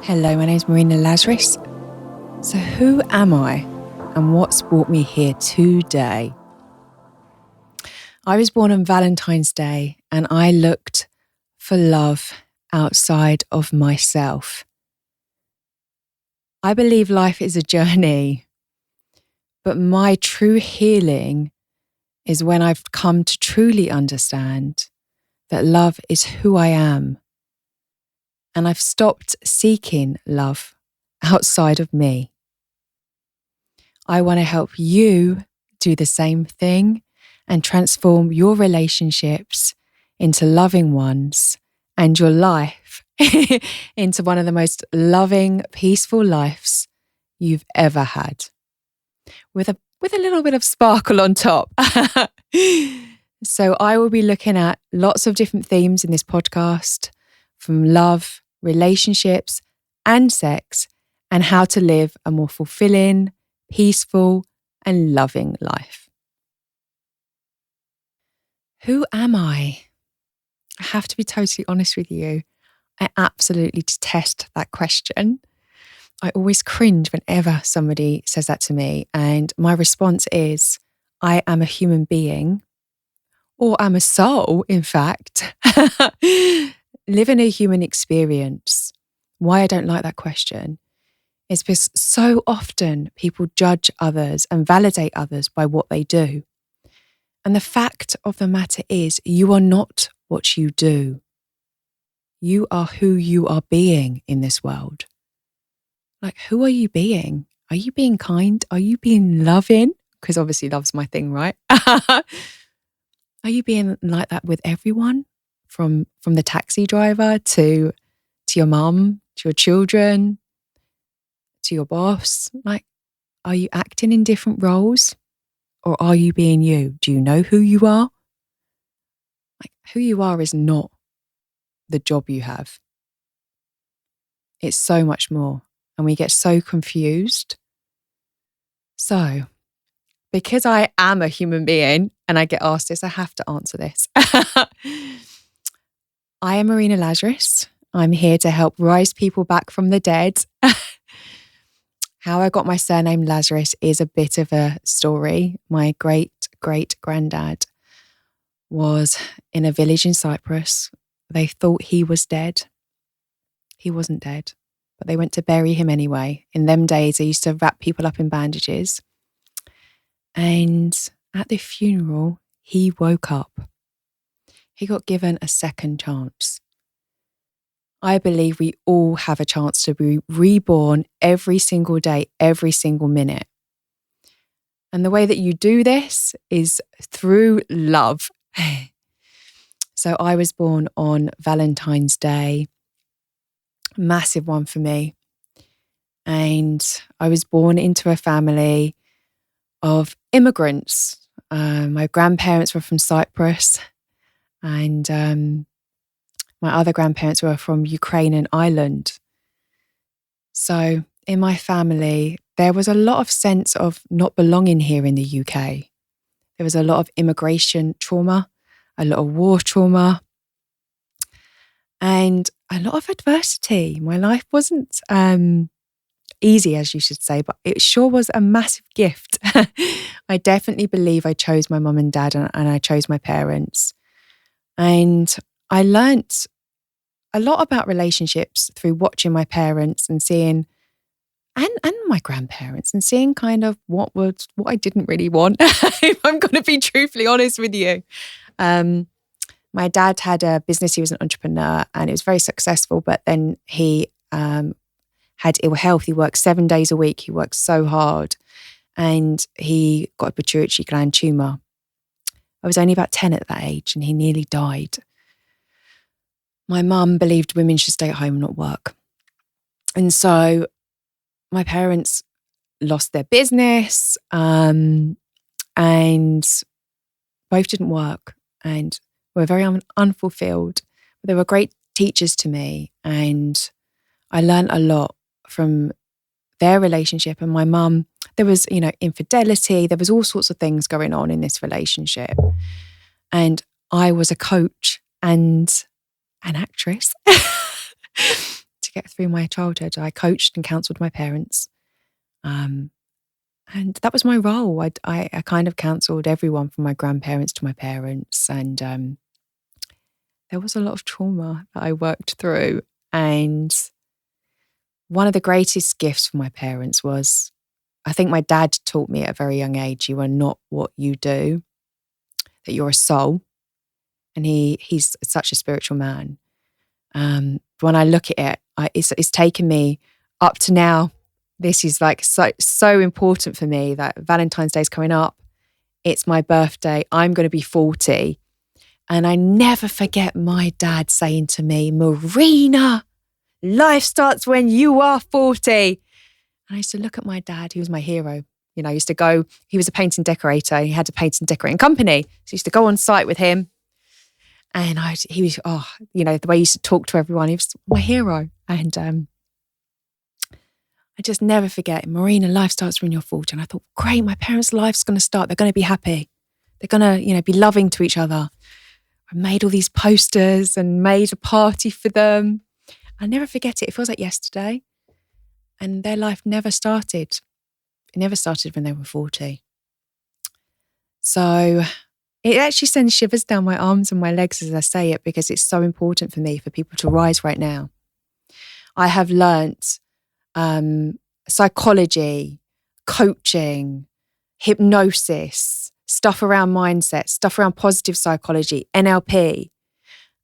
Hello, my name is Marina Lazarus. So who am I and what's brought me here today? I was born on Valentine's Day and I looked for love outside of myself. I believe life is a journey, but my true healing is when I've come to truly understand that love is who I am. And I've stopped seeking love outside of me. I want to help you do the same thing and transform your relationships into loving ones and your life into one of the most loving, peaceful lives you've ever had. With a little bit of sparkle on top. So I will be looking at lots of different themes in this podcast, from love, relationships, and sex, and how to live a more fulfilling, peaceful, and loving life. Who am I? I have to be totally honest with you. I absolutely detest that question. I always cringe whenever somebody says that to me. And my response is, I am a human being, or I'm a soul, in fact, living a human experience. Why I don't like that question is because so often people judge others and validate others by what they do. And the fact of the matter is, you are not what you do. You are who you are being in this world. Like, who are you being? Are you being kind? Are you being loving? Because obviously love's my thing, right? Are you being like that with everyone? From the taxi driver to your mum, to your children, to your boss? Like, are you acting in different roles? Or are you being you? Do you know who you are? Like, who you are is not the job you have. It's so much more. And we get so confused. So, because I am a human being and I get asked this, I have to answer this. I am Marina Lazarus. I'm here to help rise people back from the dead. How I got my surname Lazarus is a bit of a story. My great-great-granddad was in a village in Cyprus. They thought he was dead. He wasn't dead, but they went to bury him anyway. In them days, they used to wrap people up in bandages. And at the funeral, he woke up. He got given a second chance. I believe we all have a chance to be reborn every single day, every single minute. And the way that you do this is through love. So I was born on Valentine's Day, massive one for me. And I was born into a family of immigrants. My grandparents were from Cyprus, and my other grandparents were from Ukraine and Ireland. So in my family, there was a lot of sense of not belonging here in the UK. There was a lot of immigration trauma, a lot of war trauma, and a lot of adversity. My life wasn't easy, as you should say, but it sure was a massive gift. I definitely believe I chose my mum and dad and I chose my parents. And I learnt a lot about relationships through watching my parents and seeing, and my grandparents, and seeing kind of what I didn't really want, if I'm going to be truthfully honest with you. My dad had a business, he was an entrepreneur and it was very successful, but then he had ill health. He worked 7 days a week. He worked so hard and he got a pituitary gland tumour. I was only about 10 at that age and he nearly died. My mum believed women should stay at home and not work. And so my parents lost their business and both didn't work and were very unfulfilled. But they were great teachers to me and I learned a lot from their relationship. And my mum, there was, infidelity. There was all sorts of things going on in this relationship. And I was a coach and an actress get through my childhood. I coached and counselled my parents. And that was my role. I kind of counselled everyone from my grandparents to my parents. And there was a lot of trauma that I worked through. And one of the greatest gifts for my parents was, I think my dad taught me at a very young age, you are not what you do, that you're a soul. And he's such a spiritual man. When I look at it, it's taken me up to now. This is like so important for me that Valentine's Day is coming up. It's my birthday. I'm going to be 40. And I never forget my dad saying to me, Marina, life starts when you are 40. And I used to look at my dad, he was my hero. You know, I used to go, he was a painting decorator. He had a painting decorating company. So I used to go on site with him. And he was, the way he used to talk to everyone, he was my hero. And I just never forget, Marina, life starts when you're 40. And I thought, great, my parents' life's going to start. They're going to be happy. They're going to, be loving to each other. I made all these posters and made a party for them. I never forget it. It feels like yesterday. And their life never started. It never started when they were 40. So it actually sends shivers down my arms and my legs as I say it, because it's so important for me for people to rise right now. I have learnt psychology, coaching, hypnosis, stuff around mindset, stuff around positive psychology, NLP.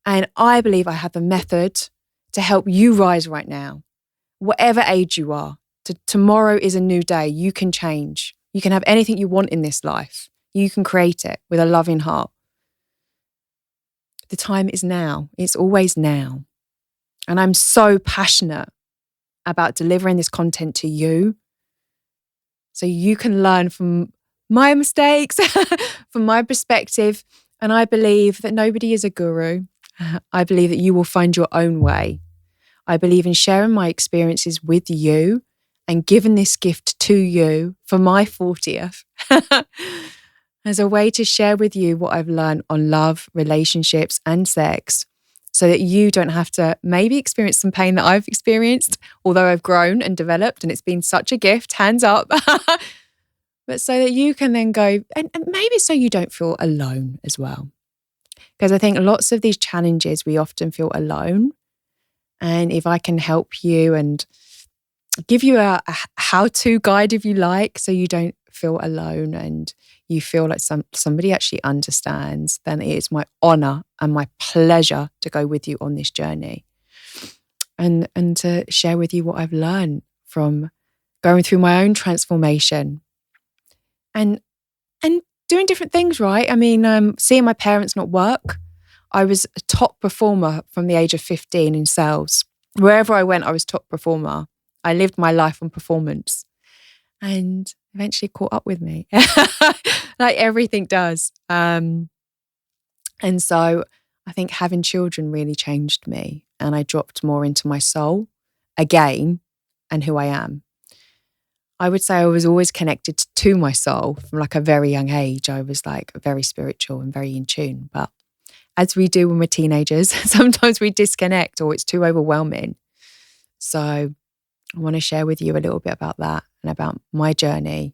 And I believe I have a method to help you rise right now, whatever age you are. Tomorrow is a new day. You can change. You can have anything you want in this life. You can create it with a loving heart. The time is now. It's always now. And I'm so passionate about delivering this content to you so you can learn from my mistakes, from my perspective. And I believe that nobody is a guru. I believe that you will find your own way. I believe in sharing my experiences with you and giving this gift to you for my 40th as a way to share with you what I've learned on love, relationships, and sex, so that you don't have to maybe experience some pain that I've experienced, although I've grown and developed and it's been such a gift, hands up. But so that you can then go, and maybe so you don't feel alone as well. Because I think lots of these challenges, we often feel alone. And if I can help you and give you a how-to guide, if you like, so you don't feel alone and you feel like somebody actually understands, then it is my honor and my pleasure to go with you on this journey and to share with you what I've learned from going through my own transformation and doing different things, right? I mean, seeing my parents not work. I was a top performer from the age of 15 in sales. Wherever I went, I was top performer. I lived my life on performance and eventually caught up with me like everything does. And so I think having children really changed me and I dropped more into my soul again and who I am. I would say I was always connected to my soul from like a very young age. I was like very spiritual and very in tune. But as we do when we're teenagers, sometimes we disconnect or it's too overwhelming. So I want to share with you a little bit about that and about my journey,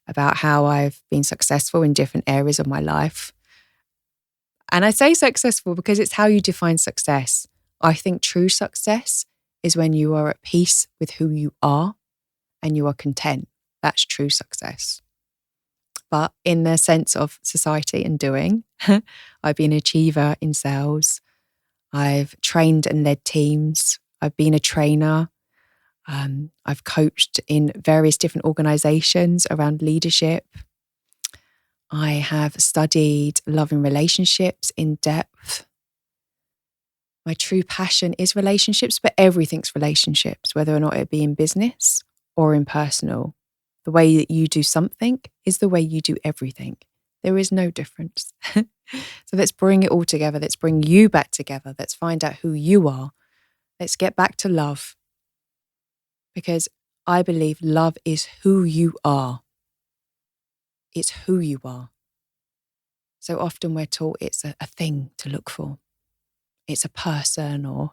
about how I've been successful in different areas of my life. And I say successful because it's how you define success. I think true success is when you are at peace with who you are and you are content. That's true success. But in the sense of society and doing, I've been an achiever in sales. I've trained and led teams. I've been a trainer. I've coached in various different organizations around leadership. I have studied love and relationships in depth. My true passion is relationships, but everything's relationships, whether or not it be in business or in personal. The way that you do something is the way you do everything. There is no difference. So let's bring it all together. Let's bring you back together. Let's find out who you are. Let's get back to love. Because I believe love is who you are. It's who you are. So often we're taught it's a thing to look for. It's a person or,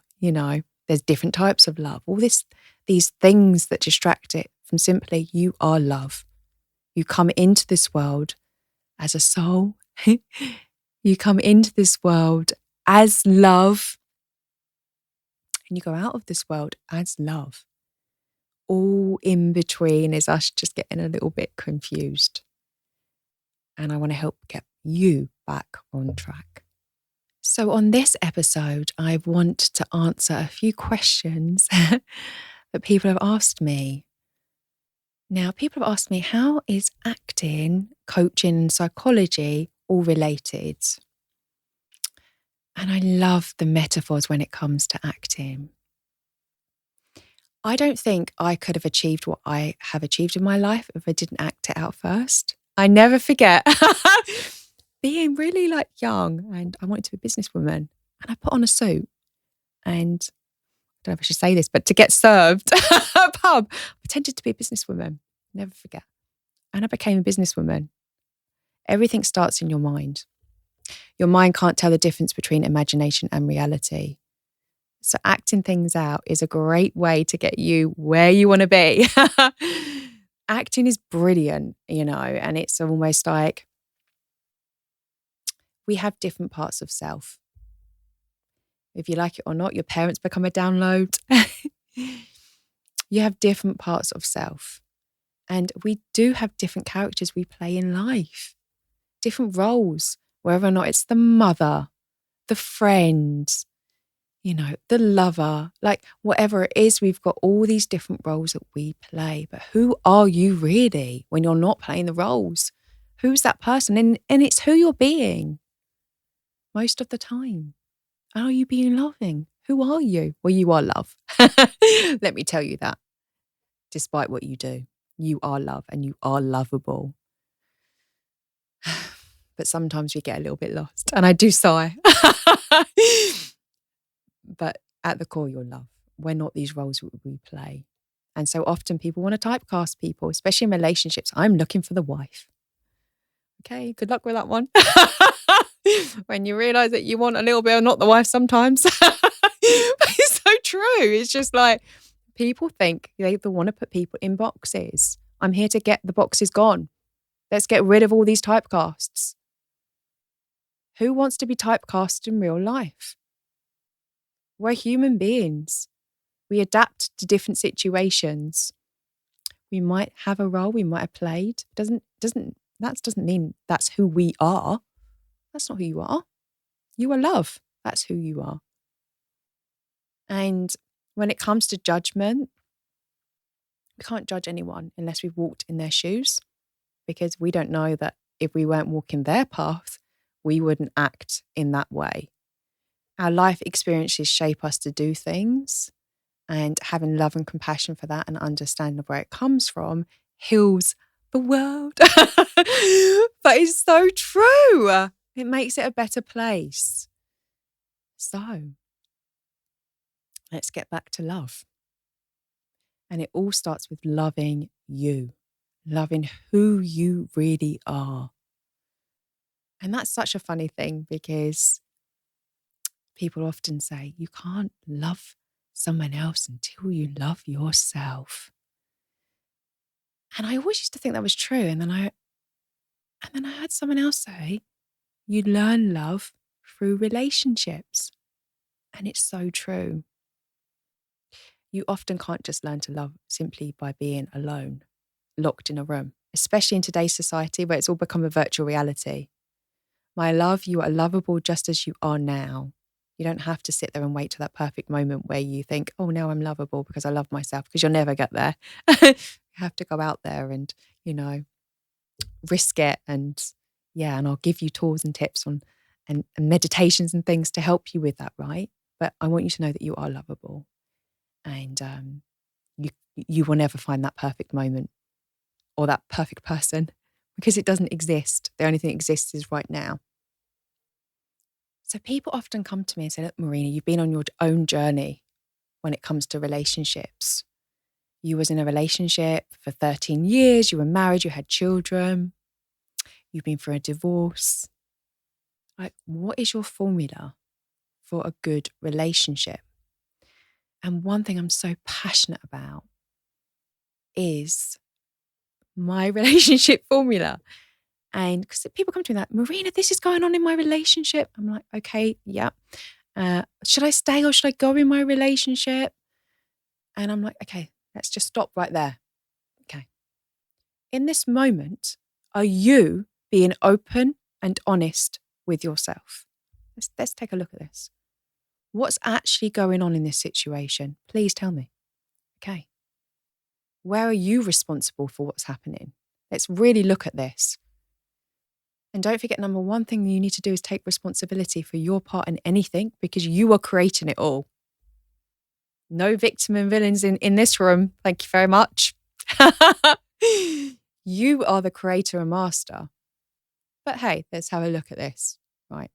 There's different types of love. These things that distract it from simply, you are love. You come into this world as a soul. You come into this world as love. And you go out of this world as love. All in between is us just getting a little bit confused. And I want to help get you back on track. So on this episode, I want to answer a few questions that people have asked me. Now, people have asked me, how is acting, coaching, and psychology all related? And I love the metaphors when it comes to acting. I don't think I could have achieved what I have achieved in my life if I didn't act it out first. I never forget being really young, and I wanted to be a businesswoman, and I put on a suit, and I don't know if I should say this, but to get served at a pub, I pretended to be a businesswoman. Never forget. And I became a businesswoman. Everything starts in your mind. Your mind can't tell the difference between imagination and reality. So acting things out is a great way to get you where you want to be. Acting is brilliant, and it's almost like we have different parts of self. If you like it or not, your parents become a download. You have different parts of self. And we do have different characters we play in life, different roles, whether or not it's the mother, the friend, the lover, whatever it is, we've got all these different roles that we play. But who are you really when you're not playing the roles? Who's that person? And it's who you're being most of the time. Are you being loving? Who are you? Well, you are love. Let me tell you that. Despite what you do, you are love and you are lovable. But sometimes we get a little bit lost, and I do sigh. But at the core, you're love. We're not these roles we play. And so often people want to typecast people, especially in relationships. I'm looking for the wife. Okay, good luck with that one. When you realise that you want a little bit of not the wife sometimes. It's so true. It's just people think they want to put people in boxes. I'm here to get the boxes gone. Let's get rid of all these typecasts. Who wants to be typecast in real life? We're human beings. We adapt to different situations. We might have a role we might have played. That doesn't mean that's who we are. That's not who you are. You are love. That's who you are. And when it comes to judgment, we can't judge anyone unless we've walked in their shoes, because we don't know that if we weren't walking their path, we wouldn't act in that way. Our life experiences shape us to do things, and having love and compassion for that and understanding of where it comes from heals the world. But it's so true. It makes it a better place. So let's get back to love. And it all starts with loving you, loving who you really are. And that's such a funny thing, because people often say, you can't love someone else until you love yourself. And I always used to think that was true. And then I heard someone else say, you learn love through relationships. And it's so true. You often can't just learn to love simply by being alone, locked in a room, especially in today's society where it's all become a virtual reality. My love, you are lovable just as you are now. You don't have to sit there and wait to that perfect moment where you think, oh, now I'm lovable because I love myself, because you'll never get there. You have to go out there and, risk it. And I'll give you tools and tips and meditations and things to help you with that, right? But I want you to know that you are lovable. And you will never find that perfect moment or that perfect person, because it doesn't exist. The only thing that exists is right now. So people often come to me and say, look, Marina, you've been on your own journey when it comes to relationships. You was in a relationship for 13 years, you were married, you had children, you've been through a divorce. What is your formula for a good relationship? And one thing I'm so passionate about is my relationship formula. And because people come to me like, Marina, this is going on in my relationship. I'm like, okay, yeah. Should I stay or should I go in my relationship? And I'm like, okay, let's just stop right there. Okay. In this moment, are you being open and honest with yourself? Let's take a look at this. What's actually going on in this situation? Please tell me. Okay. Where are you responsible for what's happening? Let's really look at this. And don't forget, number one thing you need to do is take responsibility for your part in anything because you are creating it all. No victim and villains in this room. Thank you very much. You are the creator and master. But hey, let's have a look at this. Right.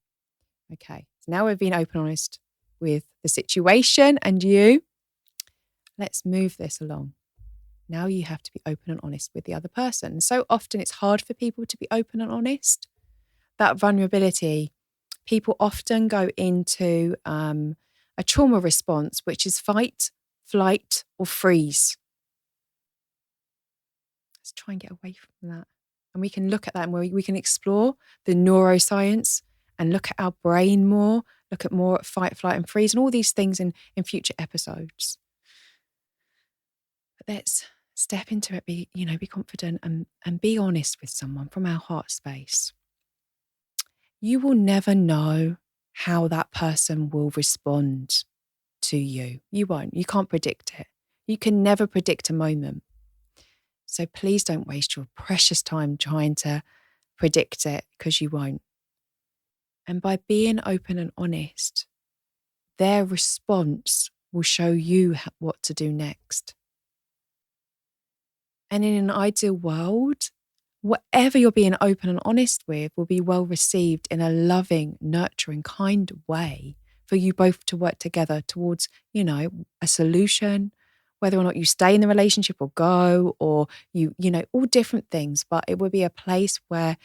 Okay. So now we've been open and honest with the situation and you. Let's move this along. Now you have to be open and honest with the other person. So often it's hard for people to be open and honest. That vulnerability, people often go into a trauma response, which is fight, flight, or freeze. Let's try and get away from that. And we can look at that and we can explore the neuroscience and look at our brain more, look at more at fight, flight, and freeze, and all these things in future episodes. But let's step into it, be confident and be honest with someone from our heart space. You will never know how that person will respond to you. You won't. You can't predict it. You can never predict a moment. So please don't waste your precious time trying to predict it because you won't. And by being open and honest, their response will show you what to do next. And in an ideal world, whatever you're being open and honest with will be well received in a loving, nurturing, kind way for you both to work together towards, a solution, whether or not you stay in the relationship or go, or all different things. But it will be a place where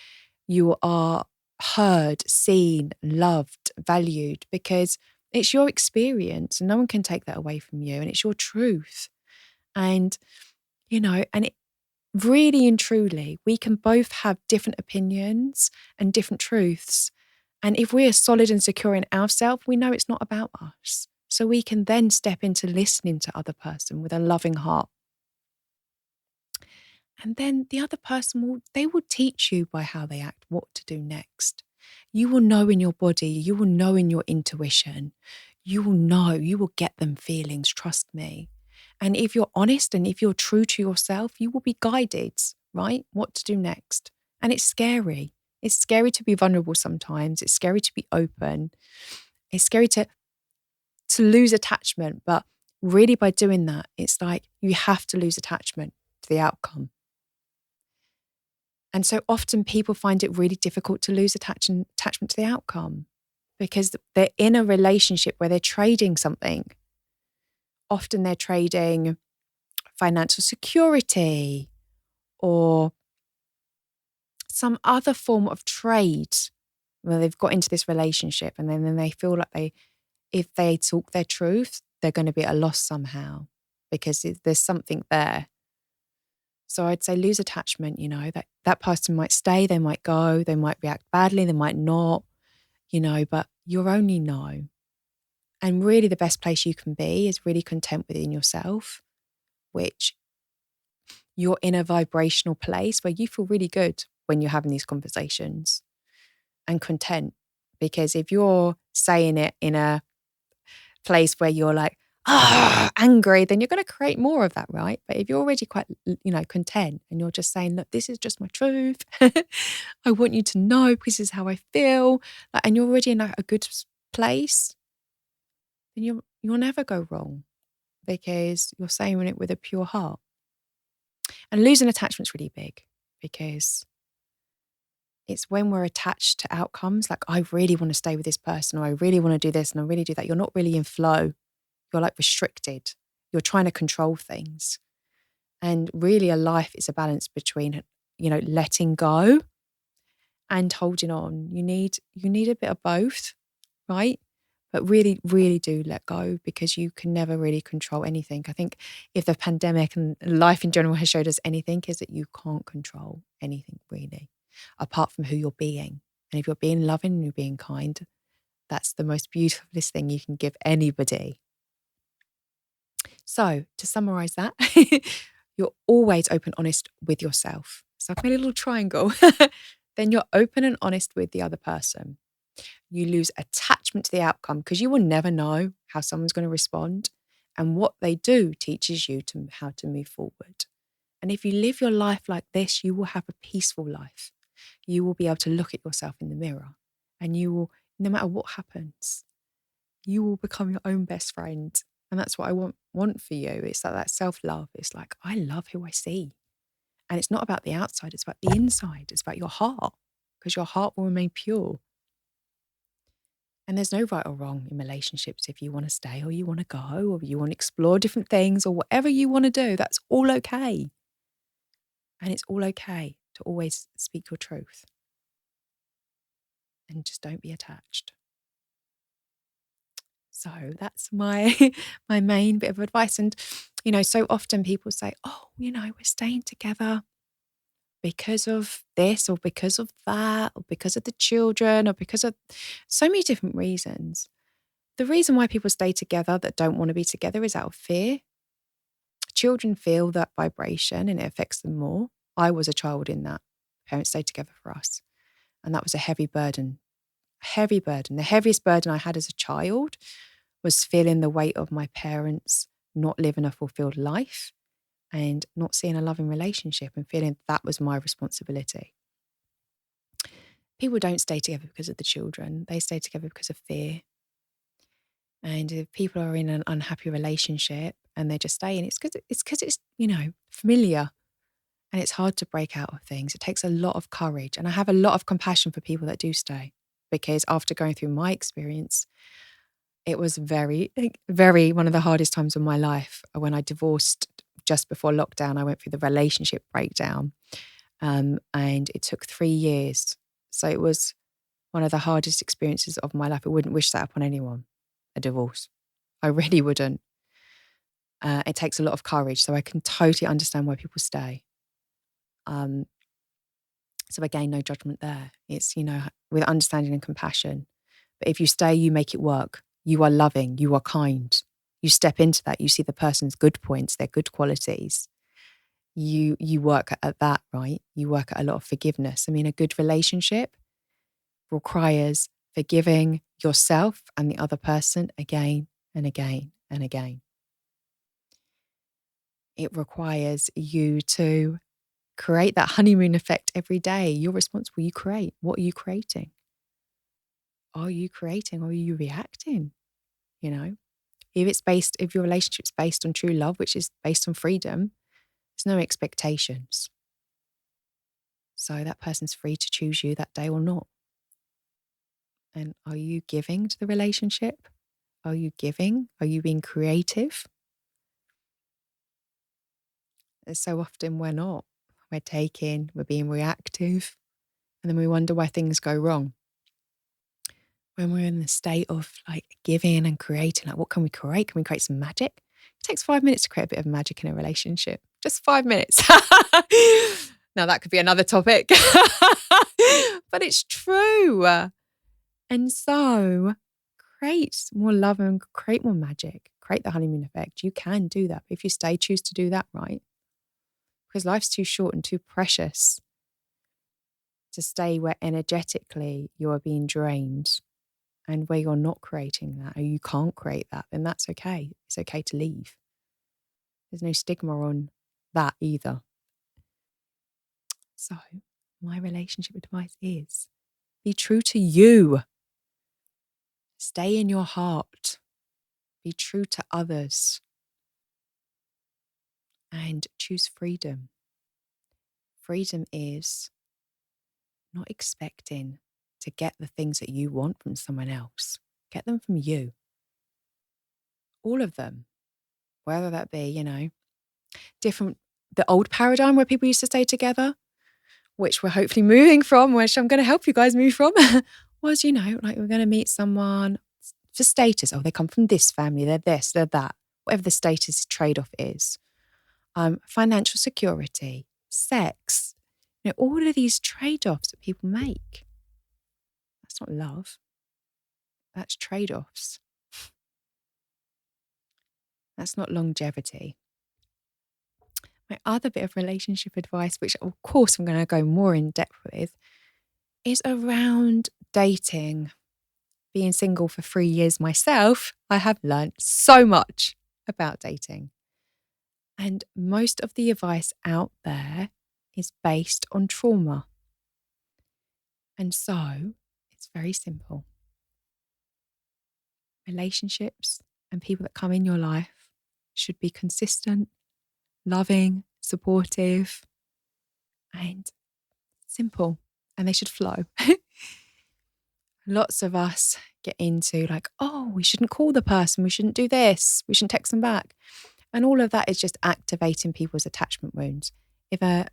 you are heard, seen, loved, valued, because it's your experience and no one can take that away from you. And it's your truth. And, and it really and truly, we can both have different opinions and different truths. And if we are solid and secure in ourselves, we know it's not about us. So we can then step into listening to other person with a loving heart. And then the other person will teach you by how they act what to do next. You will know in your body, you will know in your intuition, you will get them feelings, trust me. And if you're honest and if you're true to yourself, you will be guided, right? What to do next. And it's scary. It's scary to be vulnerable sometimes. It's scary to be open. It's scary to lose attachment. But really by doing that, it's like you have to lose attachment to the outcome. And so often people find it really difficult to lose attachment to the outcome because they're in a relationship where they're trading something. Often they're trading financial security or some other form of trade where they've got into this relationship and then they feel like if they talk their truth, they're going to be at a loss somehow because there's something there. So I'd say lose attachment, that person might stay, they might go, they might react badly, they might not, but you'll only know. And really the best place you can be is really content within yourself, which you're in a vibrational place where you feel really good when you're having these conversations and content. Because if you're saying it in a place where you're like, angry, then you're going to create more of that, right? But if you're already quite, content and you're just saying, look, this is just my truth. I want you to know because this is how I feel. And you're already in a good place, then you'll never go wrong because you're saying it with a pure heart. And losing attachment's really big because it's when we're attached to outcomes, like I really want to stay with this person or I really want to do this and I really do that. You're not really in flow. You're like restricted. You're trying to control things. And really a life is a balance between, letting go and holding on. You need a bit of both, right? But really, really do let go, because you can never really control anything. I think if the pandemic and life in general has showed us anything, is that you can't control anything really, apart from who you're being. And if you're being loving and you're being kind, that's the most beautifulest thing you can give anybody. So to summarize that, you're always open, honest with yourself. So I've made a little triangle. Then you're open and honest with the other person. You lose attachment to the outcome, because you will never know how someone's going to respond. And what they do teaches you how to move forward. And if you live your life like this, you will have a peaceful life. You will be able to look at yourself in the mirror, and you will, no matter what happens, you will become your own best friend. And that's what I want for you. It's like that self-love. It's like, I love who I see. And it's not about the outside, it's about the inside. It's about your heart, because your heart will remain pure. And there's no right or wrong in relationships. If you want to stay or you want to go or you want to explore different things or whatever you want to do, that's all okay. And it's all okay to always speak your truth. And just don't be attached. So that's my main bit of advice. And, so often people say, oh, we're staying together because of this or because of that or because of the children or because of so many different reasons. The reason why people stay together that don't want to be together is out of fear. Children feel that vibration and it affects them more. I was a child in that. Parents stayed together for us. And that was a heavy burden. Heavy burden. The heaviest burden I had as a child was feeling the weight of my parents not living a fulfilled life and not seeing a loving relationship and feeling that was my responsibility. People don't stay together because of the children. They stay together because of fear. And if people are in an unhappy relationship and they're just staying, it's because it's familiar, and it's hard to break out of things. It takes a lot of courage. And I have a lot of compassion for people that do stay, because after going through my experience, it was very, very one of the hardest times of my life. When I divorced just before lockdown, I went through the relationship breakdown, and it took 3 years. So it was one of the hardest experiences of my life. I wouldn't wish that upon anyone, a divorce. I really wouldn't. It takes a lot of courage, so I can totally understand why people stay. So again, no judgment there. It's, with understanding and compassion. But if you stay, you make it work. You are loving, you are kind. You step into that, you see the person's good points, their good qualities. You work at that, right? You work at a lot of forgiveness. I mean, a good relationship requires forgiving yourself and the other person again and again and again. It requires you to create that honeymoon effect every day. You're responsible. You create. What are you creating? Are you creating or are you reacting? If your relationship's based on true love, which is based on freedom, there's no expectations. So that person's free to choose you that day or not. And are you giving to the relationship? Are you giving? Are you being creative? So often we're not. We're taking, we're being reactive, and then we wonder why things go wrong. When we're in the state of giving and creating, what can we create? Can we create some magic? It takes 5 minutes to create a bit of magic in a relationship. Just 5 minutes. Now that could be another topic. But it's true. And so create more love and create more magic. Create the honeymoon effect. You can do that. But if you choose to do that right. Because life's too short and too precious to stay where energetically you are being drained and where you're not creating that or you can't create that, then that's okay. It's okay to leave. There's no stigma on that either. So my relationship advice is be true to you. Stay in your heart. Be true to others. And choose freedom. Freedom is not expecting to get the things that you want from someone else. Get them from you. All of them. Whether that be, different, the old paradigm where people used to stay together, which we're hopefully moving from, which I'm going to help you guys move from, was, we're going to meet someone, for status. Oh, they come from this family, they're this, they're that. Whatever the status trade-off is. Financial security, sex, all of these trade-offs that people make. That's not love. That's trade-offs. That's not longevity. My other bit of relationship advice, which of course I'm going to go more in depth with, is around dating. Being single for 3 years myself, I have learned so much about dating. And most of the advice out there is based on trauma. And so it's very simple. Relationships and people that come in your life should be consistent, loving, supportive, and simple. And they should flow. Lots of us get into like, oh, we shouldn't call the person, we shouldn't do this, we shouldn't text them back. And all of that is just activating people's attachment wounds. If a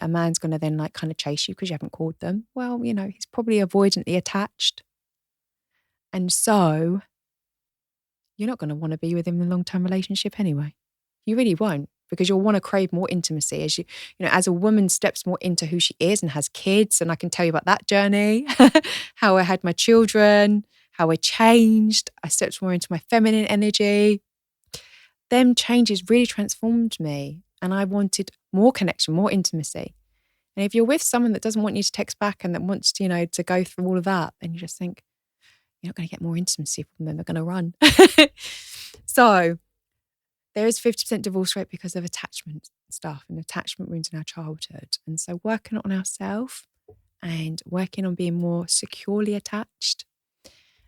man's going to then like kind of chase you because you haven't called them, well, he's probably avoidantly attached. And so you're not going to want to be with him in a long-term relationship anyway. You really won't, because you'll want to crave more intimacy as as a woman steps more into who she is and has kids. And I can tell you about that journey, how I had my children, how I changed. I stepped more into my feminine energy. Them changes really transformed me. And I wanted more connection, more intimacy. And if you're with someone that doesn't want you to text back and that wants, to go through all of that, then you just think, you're not going to get more intimacy from them. They're going to run. So there is 50% divorce rate because of attachment stuff and attachment wounds in our childhood. And so working on ourselves and working on being more securely attached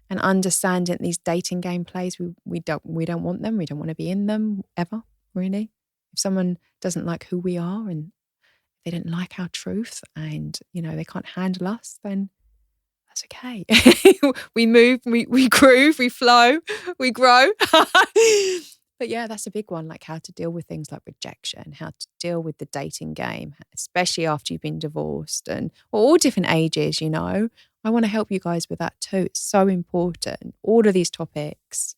and understanding these dating game plays, we don't want them. We don't want to be in them ever, really. If someone doesn't like who we are and they don't like our truth and, they can't handle us, then that's okay. We move, we groove, we flow, we grow. But yeah, that's a big one, like how to deal with things like rejection, how to deal with the dating game, especially after you've been divorced and all different ages, I want to help you guys with that too. It's so important, all of these topics.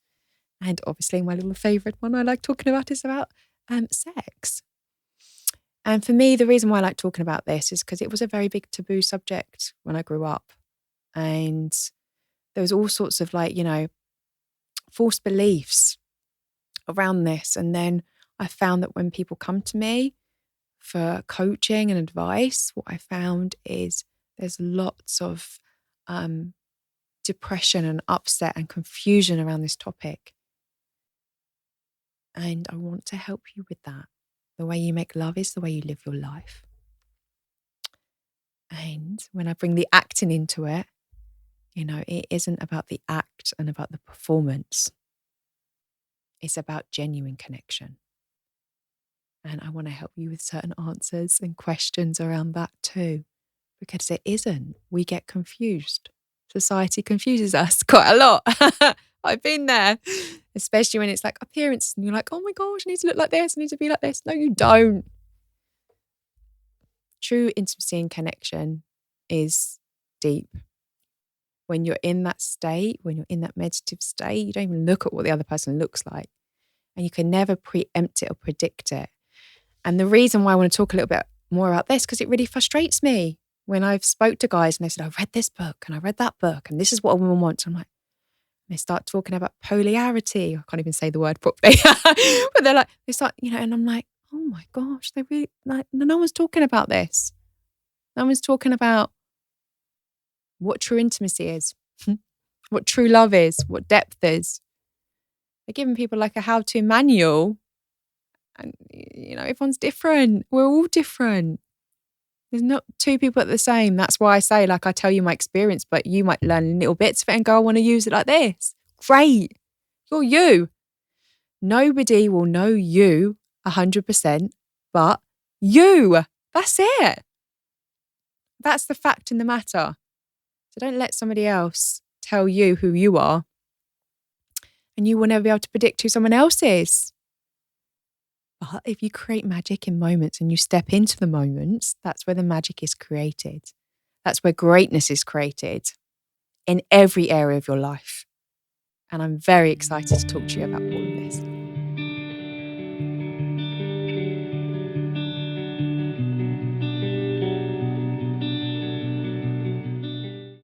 And obviously my little favourite one I like talking about is about sex. And for me, the reason why I like talking about this is because it was a very big taboo subject when I grew up. And there was all sorts of false beliefs around this. And then I found that when people come to me for coaching and advice, what I found is there's lots of depression and upset and confusion around this topic. And I want to help you with that. The way you make love is the way you live your life. And when I bring the acting into it, it isn't about the act and about the performance. It's about genuine connection. And I want to help you with certain answers and questions around that too, because it isn't. We get confused. Society confuses us quite a lot. I've been there, especially when it's like appearances and you're like, oh my gosh, I need to look like this. I need to be like this. No, you don't. True intimacy and connection is deep. When you're in that state, when you're in that meditative state, you don't even look at what the other person looks like. And you can never preempt it or predict it. And the reason why I want to talk a little bit more about this, because it really frustrates me when I've spoke to guys and they said, I read this book and I read that book and this is what a woman wants. I'm like, they start talking about polarity. I can't even say the word properly. But they're like, they start, and I'm like, oh my gosh, they really no one's talking about this. No one's talking about what true intimacy is, what true love is, what depth is. They're giving people like a how-to manual. And, everyone's different. We're all different. There's not two people the same. That's why I say, I tell you my experience, but you might learn little bits of it and go, I want to use it like this. Great. You're you. Nobody will know you 100%, but you. That's it. That's the fact in the matter. So don't let somebody else tell you who you are. And you will never be able to predict who someone else is. But if you create magic in moments and you step into the moments, that's where the magic is created. That's where greatness is created in every area of your life. And I'm very excited to talk to you about all of this.